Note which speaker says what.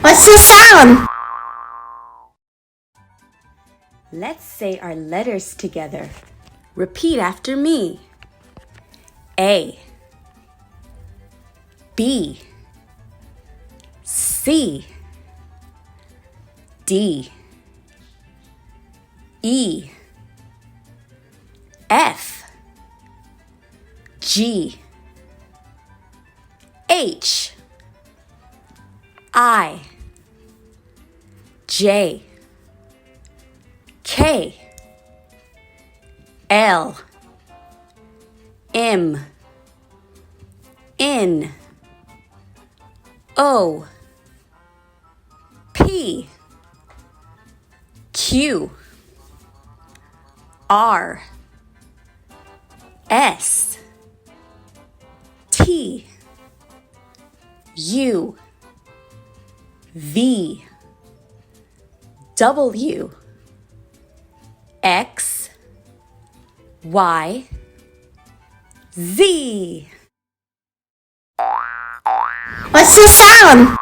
Speaker 1: What's the sound?
Speaker 2: Let's say our letters together. Repeat after me. A, B, C, D, E, F, G, H, I, J, K, L, M, N, O, P, Q, R, S, T, U, V, W, X, Y, Z.
Speaker 1: What's the sound?